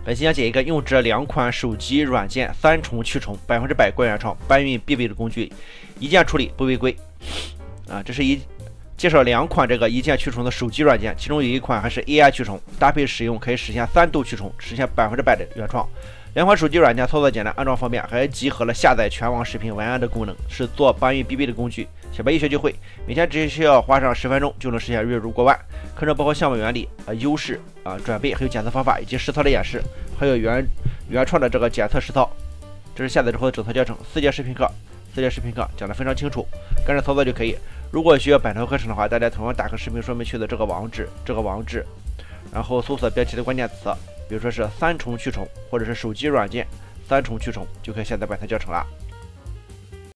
本期讲解一个用这2款手机软件3重驱虫，100%关原创，搬运必备的工具，一键处理不违规。这是介绍2款这个一键驱虫的手机软件，其中有一款还是 AI 驱虫，搭配使用可以实现3度驱虫，实现100%的原创。2款手机软件操作简单，安装方便，还集合了下载全网视频文案的功能，是做搬运必备的工具。小白一学就会，每天只需要花上10分钟就能实现月入过万。课程包括项目原理、优势、转背，还有检测方法以及实操的演示，还有原创的这个检测实操。这是下载之后的整套教程，4节视频课讲得非常清楚，跟着操作就可以。如果需要本套课程的话，大家同样打开视频说明区的这个网址，然后搜索标题的关键词，比如说是3重驱虫，或者是手机软件3重驱虫，就可以下载本套教程了。